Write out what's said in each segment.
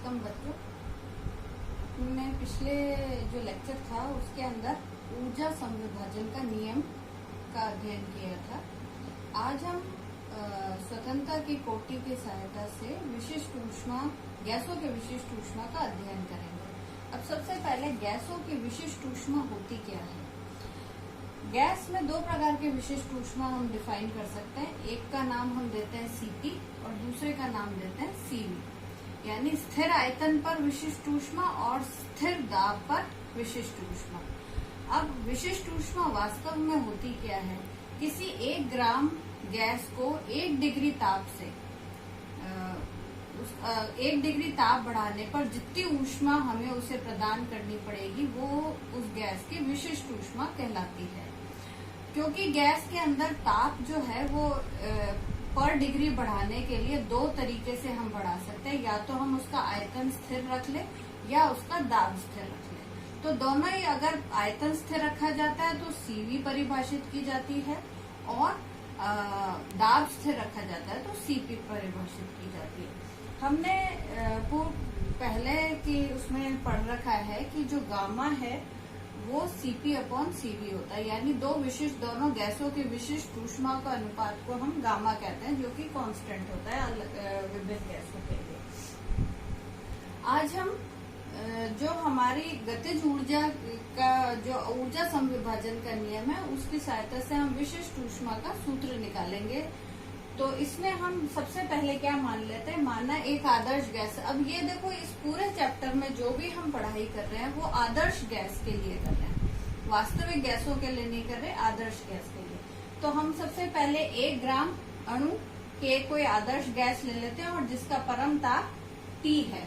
Welcome बच्चों। हमने पिछले जो लेक्चर था उसके अंदर ऊर्जा संविभाजन का नियम का अध्ययन किया था। आज हम स्वतंत्रता की कोटि की सहायता से विशिष्ट ऊष्मा, गैसों के विशिष्ट ऊष्मा का अध्ययन करेंगे। अब सबसे पहले गैसों की विशिष्ट ऊष्मा होती क्या है। गैस में दो प्रकार के विशिष्ट ऊष्मा हम डिफाइन कर सकते हैं। एक का नाम हम देते हैं सीपी और दूसरे का नाम देते हैं सीवी, यानी स्थिर आयतन पर विशिष्ट ऊष्मा और स्थिर दाब पर विशिष्ट ऊष्मा। अब विशिष्ट ऊष्मा वास्तव में होती क्या है। किसी 1 ग्राम गैस को 1 डिग्री ताप से 1 डिग्री ताप बढ़ाने पर जितनी ऊष्मा हमें उसे प्रदान करनी पड़ेगी वो उस गैस की विशिष्ट ऊष्मा कहलाती है। क्योंकि गैस के अंदर ताप जो है वो पर डिग्री बढ़ाने के लिए 2 तरीके से हम बढ़ा सकते हैं। या तो हम उसका आयतन स्थिर रख ले या उसका दाब स्थिर रख ले। तो दोनों ही, अगर आयतन स्थिर रखा जाता है तो सीवी परिभाषित की जाती है और दाब स्थिर रखा जाता है तो सीपी परिभाषित की जाती है। हमने पहले की उसमें पढ़ रखा है कि जो गामा है वो सीपी अपॉन सीवी होता है, यानी दोनों गैसों की विशिष्ट ऊष्मा का अनुपात को हम गामा कहते हैं, जो कि कांस्टेंट होता है विभिन्न गैसों के लिए। आज हम जो हमारी गतिज ऊर्जा का जो ऊर्जा संविभाजन का नियम है उसकी सहायता से हम विशिष्ट ऊष्मा का सूत्र निकालेंगे। तो इसमें हम सबसे पहले क्या मान लेते हैं, माना एक आदर्श गैस। अब ये देखो, इस पूरे चैप्टर में जो भी हम पढ़ाई कर रहे हैं वो आदर्श गैस के लिए कर रहे हैं, वास्तविक गैसों के लिए नहीं कर रहे, आदर्श गैस के लिए। तो हम सबसे पहले 1 ग्राम अणु के कोई आदर्श गैस ले लेते हैं और जिसका परमताप T है,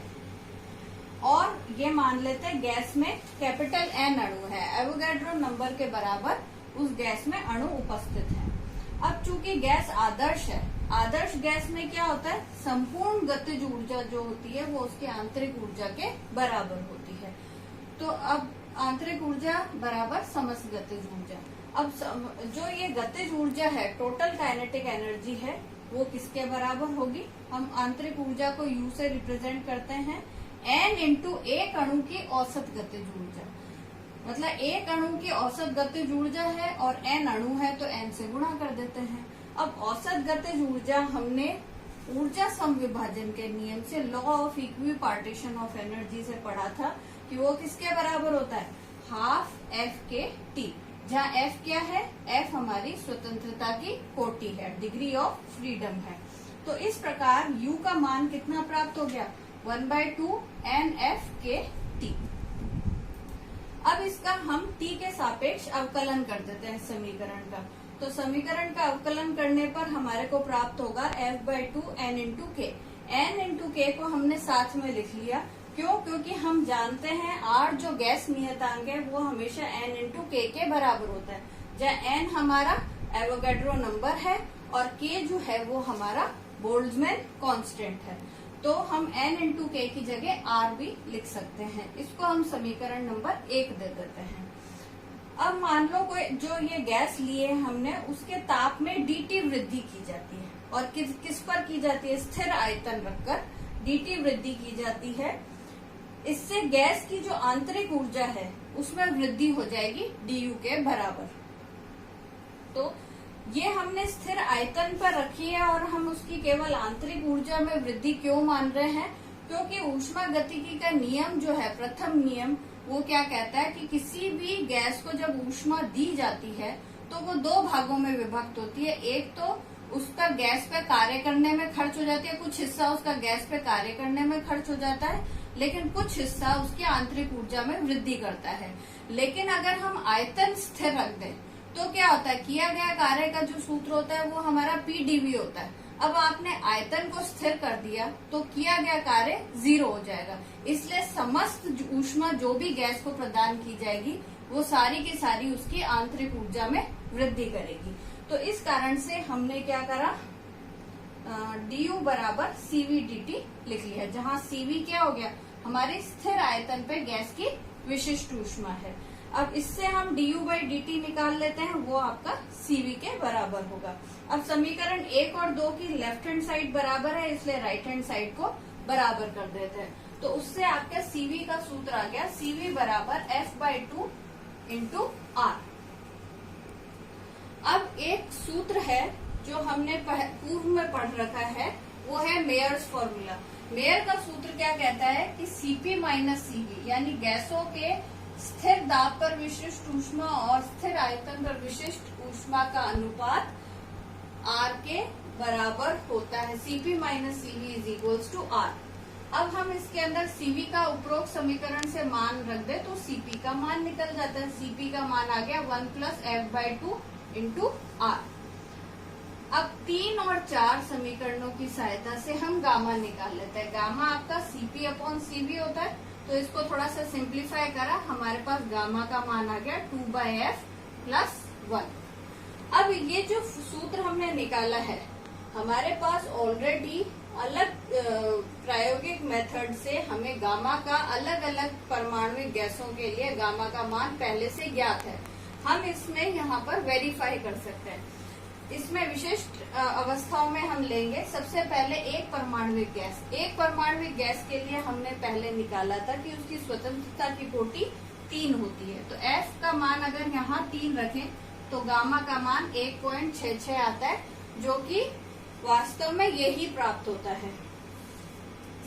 और ये मान लेते हैं गैस में कैपिटल N अणु है, एवोगैड्रो नंबर के बराबर उस गैस में अणु उपस्थित है। अब चूंकि गैस आदर्श है, आदर्श गैस में क्या होता है, संपूर्ण गतिज ऊर्जा जो होती है वो उसकी आंतरिक ऊर्जा के बराबर होती है। तो अब आंतरिक ऊर्जा बराबर समस्त गतिज ऊर्जा। अब जो ये गतिज ऊर्जा है, टोटल काइनेटिक एनर्जी है, वो किसके बराबर होगी। हम आंतरिक ऊर्जा को U से रिप्रेजेंट करते हैं N इंटू एक अणु की औसत गतिज ऊर्जा। मतलब एक अणु की औसत गतिज ऊर्जा है और N अणु है तो N से गुणा कर देते हैं। अब औसत गतिज ऊर्जा हमने ऊर्जा संविभाजन के नियम से, law of equi partition of energy से पढ़ा था कि वो किसके बराबर होता है, हाफ F(k)T, जहाँ F क्या है, F हमारी स्वतंत्रता की कोटि है, डिग्री ऑफ फ्रीडम है। तो इस प्रकार U का मान कितना प्राप्त हो गया, 1/2 NF(k)T। अब इसका हम T के सापेक्ष अवकलन कर देते हैं समीकरण का। तो समीकरण का अवकलन करने पर हमारे को प्राप्त होगा F/2 N इंटू के। N इंटू के को हमने साथ में लिख लिया, क्यों, क्योंकि हम जानते हैं R जो गैस नियतांक है वो हमेशा N इंटू के बराबर होता है, जहाँ N हमारा एवोगैड्रो नंबर है और K जो है वो हमारा बोल्ट्जमैन कांस्टेंट है। तो हम N इंटू के की जगह R भी लिख सकते हैं। इसको हम समीकरण नंबर 1 दे देते हैं। अब मान लो कोई जो ये गैस लिए हमने, उसके ताप में dt वृद्धि की जाती है, और किस पर की जाती है, स्थिर आयतन रखकर dt वृद्धि की जाती है। इससे गैस की जो आंतरिक ऊर्जा है उसमें वृद्धि हो जाएगी du के बराबर। तो ये हमने स्थिर आयतन पर रखी है और हम उसकी केवल आंतरिक ऊर्जा में वृद्धि क्यों मान रहे हैं, क्योंकि ऊष्मागतिकी का नियम जो है, प्रथम नियम, वो क्या कहता है कि किसी भी गैस को जब ऊष्मा दी जाती है तो वो 2 भागों में विभक्त होती है। एक तो उसका गैस पे कार्य करने में खर्च हो जाती है, कुछ हिस्सा उसका गैस पे कार्य करने में खर्च हो जाता है, लेकिन कुछ हिस्सा उसकी आंतरिक ऊर्जा में वृद्धि करता है। लेकिन अगर हम आयतन स्थिर रख दें तो क्या होता है, किया गया कार्य का जो सूत्र होता है वो हमारा PdV होता है। अब आपने आयतन को स्थिर कर दिया तो किया गया कार्य 0 हो जाएगा। इसलिए समस्त ऊष्मा जो भी गैस को प्रदान की जाएगी वो सारी की सारी उसकी आंतरिक ऊर्जा में वृद्धि करेगी। तो इस कारण से हमने क्या करा, du बराबर CVdt लिख लिया, जहाँ CV क्या हो गया, हमारे स्थिर आयतन पे गैस की विशिष्ट ऊष्मा है। अब इससे हम du/dt निकाल लेते हैं, वो आपका CV के बराबर होगा। अब समीकरण 1 और 2 की लेफ्ट हैंड साइड बराबर है, इसलिए राइट हैंड साइड को बराबर कर देते हैं। तो उससे आपका सीवी का सूत्र आ गया, सीवी बराबर F/2 इंटू आर। अब एक सूत्र है जो हमने पूर्व में पढ़ रखा है, वो है मेयर्स फॉर्मूला। मेयर का सूत्र क्या कहता है कि Cp माइनस Cv यानी गैसों के स्थिर दाब पर विशिष्ट ऊष्मा और स्थिर आयतन पर विशिष्ट ऊष्मा का अनुपात R के बराबर होता है। Cp minus Cv is equals to R। अब हम इसके अंदर Cv का उपरोक्त समीकरण से मान रख दे तो Cp का मान निकल जाता है। Cp का मान आ गया 1 प्लस F/2 इंटू आर। अब 3 और 4 समीकरणों की सहायता से हम गामा निकाल लेते हैं। गामा आपका Cp/Cv होता है, तो इसको थोड़ा सा सिंप्लीफाई करा, हमारे पास गामा का मान आ गया 2/f प्लस 1। अब ये जो सूत्र हमने निकाला है, हमारे पास ऑलरेडी अलग प्रायोगिक मेथड से हमें गामा का अलग अलग परमाणुिक गैसों के लिए गामा का मान पहले से ज्ञात है। हम इसमें यहाँ पर वेरीफाई कर सकते हैं। इसमें विशिष्ट अवस्थाओं में हम लेंगे। सबसे पहले एक परमाणुिक गैस, एक परमाणुिक गैस के लिए हमने पहले निकाला था कि उसकी स्वतंत्रता की कोटि 3 होती है। तो F का मान अगर यहाँ 3 रखें तो गामा का मान 1.66 आता है, जो कि वास्तव में यही प्राप्त होता है।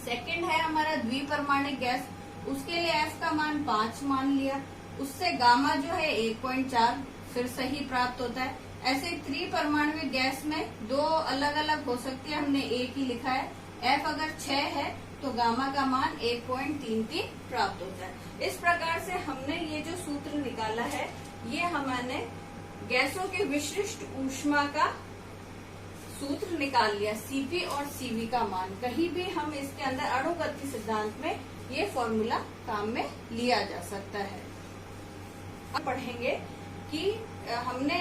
सेकंड है हमारा द्विपरमाणुक गैस, उसके लिए F का मान 5 मान लिया, उससे गामा जो है 1.4 फिर सही प्राप्त होता है। ऐसे त्रिपरमाणुक गैस में 2 अलग अलग हो सकती है, हमने एक ही लिखा है। F अगर 6 है तो गामा का मान 1.33 प्राप्त होता है। इस प्रकार से हमने ये जो सूत्र निकाला है, ये हमने गैसों के विशिष्ट ऊष्मा का सूत्र निकाल लिया, Cp और Cv का मान। कहीं भी हम इसके अंदर अणुगति सिद्धांत में ये फॉर्मूला काम में लिया जा सकता है। अब पढ़ेंगे कि हमने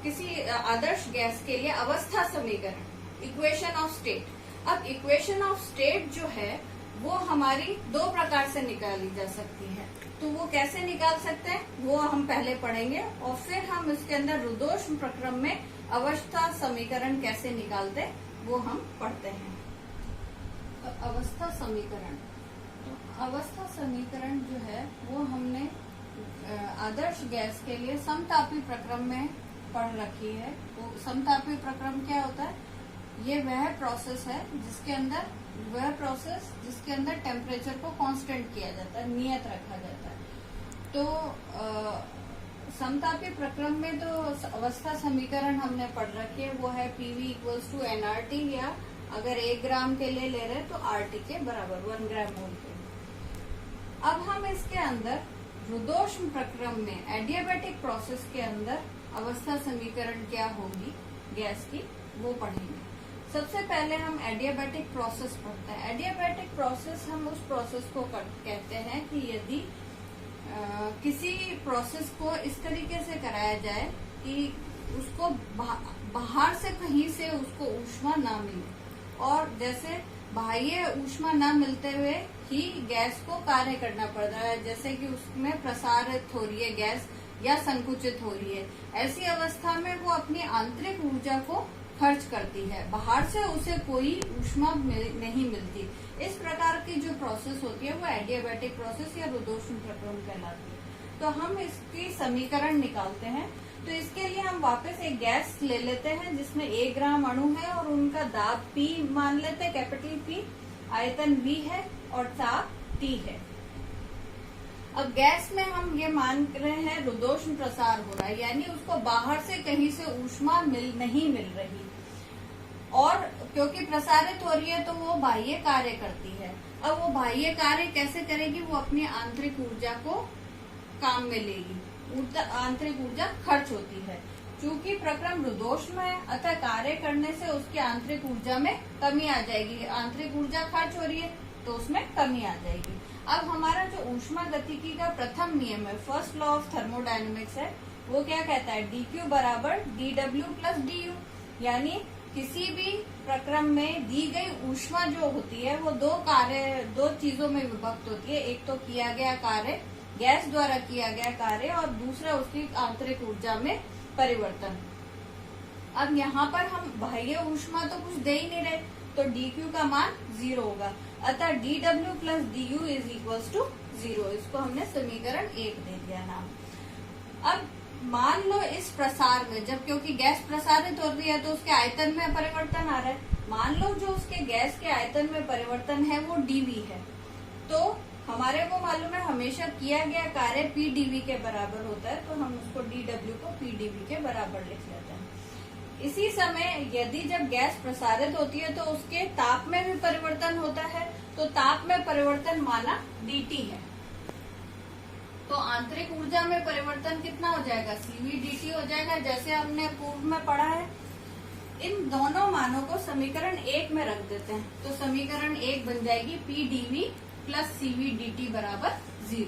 किसी आदर्श गैस के लिए अवस्था समीकरण, इक्वेशन ऑफ स्टेट। अब इक्वेशन ऑफ स्टेट जो है वो हमारी 2 प्रकार से निकाली जा सकती है। तो वो कैसे निकाल सकते हैं वो हम पहले पढ़ेंगे, और फिर हम इसके अंदर रुद्धोष्म प्रक्रम में अवस्था समीकरण कैसे निकालते वो हम पढ़ते हैं। अवस्था समीकरण, तो अवस्था समीकरण जो है वो हमने आदर्श गैस के लिए समतापी प्रक्रम में पढ़ रखी है। तो समतापी प्रक्रम क्या होता है? ये वह प्रोसेस है जिसके अंदर टेम्परेचर को कांस्टेंट किया जाता है, नियत रखा जाता है। तो समतापी प्रक्रम में तो अवस्था समीकरण हमने पढ़ रखी है, वो है PV इक्वल्स टू nRT, या अगर 1 ग्राम के लिए ले रहे तो RT के बराबर 1 ग्राम मोल के। अब हम इसके अंदर रुद्धोष्म प्रक्रम में एडियाबैटिक प्रोसेस के अंदर अवस्था समीकरण क्या होगी गैस की, वो पढ़ेंगे। सबसे पहले हम एडियाबैटिक प्रोसेस पढ़ते हैं। एडियाबैटिक प्रोसेस हम उस प्रोसेस को कहते हैं कि यदि किसी प्रोसेस को इस तरीके से कराया जाए कि उसको बाहर से कहीं से उसको ऊष्मा ना मिले, और जैसे बाह्य ऊष्मा न मिलते हुए ही गैस को कार्य करना पड़ रहा है, जैसे कि उसमें प्रसारित हो रही है गैस या संकुचित हो रही है। ऐसी अवस्था में वो अपनी आंतरिक ऊर्जा को खर्च करती है, बाहर से उसे कोई ऊष्मा नहीं मिलती। इस प्रकार की जो प्रोसेस होती है वो एडियाबैटिक प्रोसेस या रुद्धोष्म प्रक्रम कहलाती है। तो हम इसकी समीकरण निकालते हैं। तो इसके लिए हम वापस एक गैस ले लेते हैं जिसमें 1 ग्राम अणु है और उनका दाब P मान लेते हैं, कैपिटल P, आयतन V है और ताप T है। अब गैस में हम ये मान रहे हैं रुद्धोष्म प्रसार हो रहा है, यानी उसको बाहर से कहीं से ऊष्मा नहीं मिल रही, और क्योंकि प्रसारित हो रही है तो वो बाह्य कार्य करती है। अब वो बाह्य कार्य कैसे करेगी? वो अपनी आंतरिक ऊर्जा को काम में लेगी, आंतरिक ऊर्जा खर्च होती है। चूंकि प्रक्रम रुद्धोष्म है, अतः कार्य करने से उसकी आंतरिक ऊर्जा में कमी आ जाएगी। आंतरिक ऊर्जा खर्च हो रही है तो उसमें कमी आ जाएगी। अब हमारा जो ऊष्मा गतिकी का प्रथम नियम है, फर्स्ट लॉ ऑफ थर्मोडायनेमिक्स है, वो क्या कहता है? dQ बराबर dW प्लस du, यानी किसी भी प्रक्रम में दी गई ऊष्मा जो होती है वो 2 चीजों में विभक्त होती है। एक तो किया गया कार्य, गैस द्वारा किया गया कार्य, और दूसरा उसकी आंतरिक ऊर्जा में परिवर्तन। अब यहाँ पर हम बाह्य ऊष्मा तो कुछ दे ही नहीं रहे, तो dQ का मान 0 होगा। अतः dw plus du is equal to 0। इसको हमने समीकरण 1 दे दिया नाम। अब मान लो इस प्रसार में, जब क्योंकि गैस प्रसारित हो रही है तो उसके आयतन में परिवर्तन आ रहा है, मान लो जो उसके गैस के आयतन में परिवर्तन है वो dv है, तो हमारे को मालूम है हमेशा किया गया कार्य p dv के बराबर होता है, तो हम उसको dw को p dv के बराबर लिख लेते हैं। इसी समय यदि जब गैस प्रसारित होती है तो उसके ताप में भी परिवर्तन होता है, तो ताप में परिवर्तन माना dt है, तो आंतरिक ऊर्जा में परिवर्तन कितना हो जाएगा, cv dt हो जाएगा, जैसे हमने पूर्व में पढ़ा है। इन दोनों मानों को समीकरण 1 में रख देते हैं, तो समीकरण 1 बन जाएगी p dv plus cv dt बराबर 0।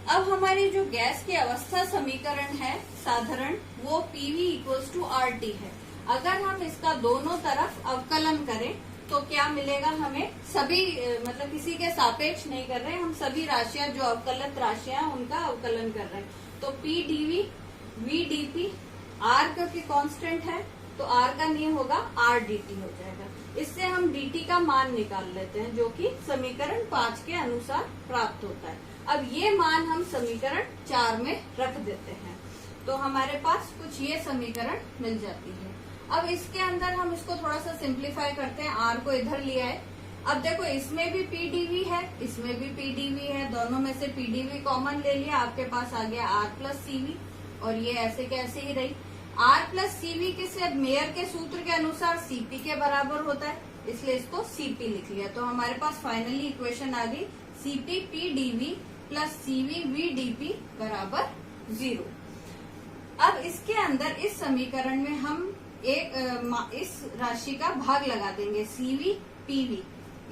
अब हमारी जो गैस की अवस्था समीकरण है साधारण, वो pv इक्वल्स टू RT है। अगर हम इसका दोनों तरफ अवकलन करें तो क्या मिलेगा हमें, सभी मतलब किसी के सापेक्ष नहीं कर रहे, हम सभी राशियां जो अवकलित राशियां हैं उनका अवकलन कर रहे हैं, तो p dv v dp, r क्योंकि कांस्टेंट है तो r का नियम होगा r dt हो जाएगा। इससे हम dt का मान निकाल लेते हैं जो कि समीकरण 5 के अनुसार प्राप्त होता है। अब ये मान हम समीकरण 4 में रख देते हैं, तो हमारे पास कुछ ये समीकरण मिल जाती है। अब इसके अंदर हम इसको थोड़ा सा सिंप्लीफाई करते हैं, r को इधर लिया है। अब देखो इसमें भी p dv है, इसमें भी p dv है, दोनों में से p dv कॉमन ले लिया, आपके पास आ गया r प्लस cv, और ये ऐसे कैसे ही रही। r प्लस cv किससे, मेयर के सूत्र के अनुसार cp के बराबर होता है, इसलिए इसको cp लिख लिया। तो हमारे पास फाइनली इक्वेशन आ गई cp p dv plus cv v dp बराबर 0। अब इसके अंदर इस समीकरण में हम इस राशि का भाग लगा देंगे, cv pv,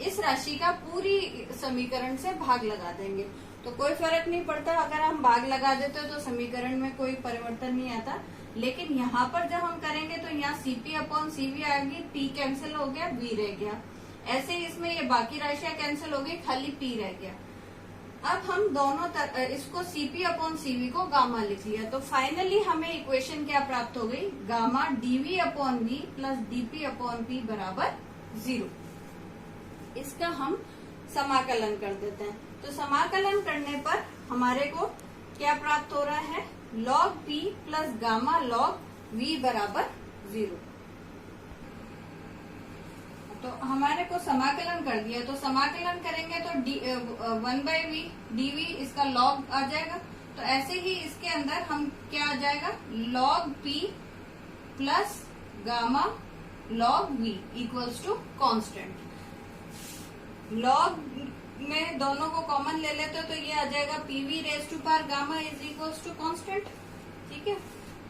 इस राशि का पूरी समीकरण से भाग लगा देंगे, तो कोई फर्क नहीं पड़ता। अगर हम भाग लगा देते तो समीकरण में कोई परिवर्तन नहीं आता, लेकिन यहाँ पर जब हम करेंगे तो यहाँ cp अपॉन cv आएगी, p कैंसिल हो गया, v रह गया। ऐसे ही इसमें ये बाकी राशियां कैंसिल हो गई, खाली p रह गया। अब हम दोनों इसको cp अपॉन cv को गामा लिख लिया, तो फाइनली हमें इक्वेशन क्या प्राप्त हो गई, gamma dv upon v plus dp upon p बराबर 0। इसका हम समाकलन कर देते हैं, तो समाकलन करने पर हमारे को क्या प्राप्त हो रहा है, log p plus gamma log v बराबर 0। तो हमारे को समाकलन कर दिया, तो समाकलन करेंगे तो 1/v dv इसका log आ जाएगा, तो ऐसे ही इसके अंदर हम क्या आ जाएगा, log p plus gamma log v equals to constant. log में दोनों को कॉमन ले लेते तो ये आ जाएगा pv raise to power gamma is equals to constant, ठीक है।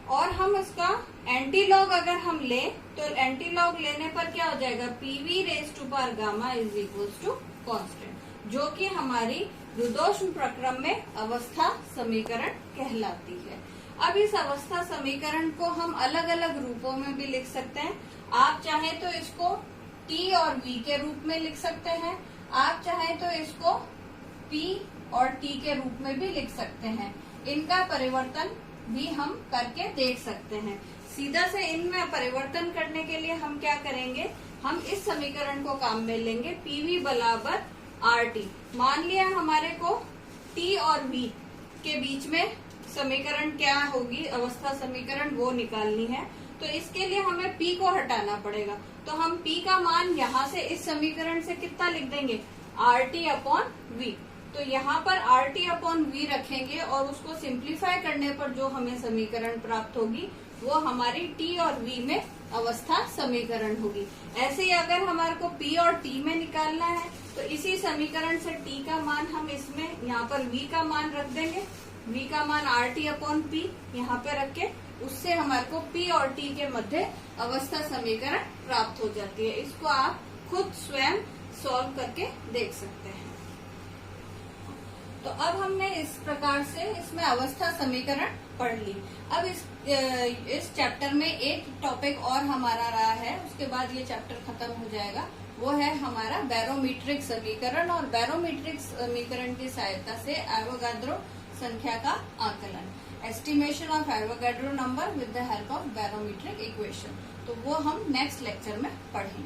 और हम इसका एंटी लॉग अगर हम ले तो एंटी लॉग लेने पर क्या हो जाएगा, pv raise to power gamma is equals to constant, जो कि हमारी रुद्धोष्म प्रक्रम में अवस्था समीकरण कहलाती है। अब इस अवस्था समीकरण को हम अलग अलग रूपों में भी लिख सकते हैं। आप चाहें तो इसको t और v के रूप में लिख सकते हैं, आप चाहें तो इसको p और t के रूप में भी लिख सकते हैं। इनका परिवर्तन भी हम करके देख सकते हैं। सीधा से इनमें परिवर्तन करने के लिए हम क्या करेंगे, हम इस समीकरण को काम में लेंगे, pv बराबर RT। मान लिया हमारे को t और v के बीच में समीकरण क्या होगी, अवस्था समीकरण वो निकालनी है, तो इसके लिए हमें p को हटाना पड़ेगा। तो हम p का मान यहाँ से इस समीकरण से कितना लिख देंगे, RT अपॉन v। तो यहाँ पर RT अपॉन v रखेंगे और उसको सिंप्लीफाई करने पर जो हमें समीकरण प्राप्त होगी वो हमारी t और v में अवस्था समीकरण होगी। ऐसे ही अगर हमारे को p और t में निकालना है तो इसी समीकरण से t का मान हम इसमें यहाँ पर v का मान रख देंगे, v का मान RT अपॉन p यहाँ पे रख के उससे हमारे को p और t के मध्य अवस्था समीकरण प्राप्त हो जाती है। इसको आप खुद स्वयं सॉल्व करके देख सकते हैं। तो अब हमने इस प्रकार से इसमें अवस्था समीकरण पढ़ ली। अब इस चैप्टर में एक टॉपिक और हमारा रहा है, उसके बाद ये चैप्टर खत्म हो जाएगा। वो है हमारा बैरोमीट्रिक समीकरण, और बैरोमीट्रिक समीकरण की सहायता से एवोगाड्रो संख्या का आकलन, estimation of Avogadro number with the help of barometric equation. तो वो हम नेक्स्ट लेक्चर में पढ़ेंगे।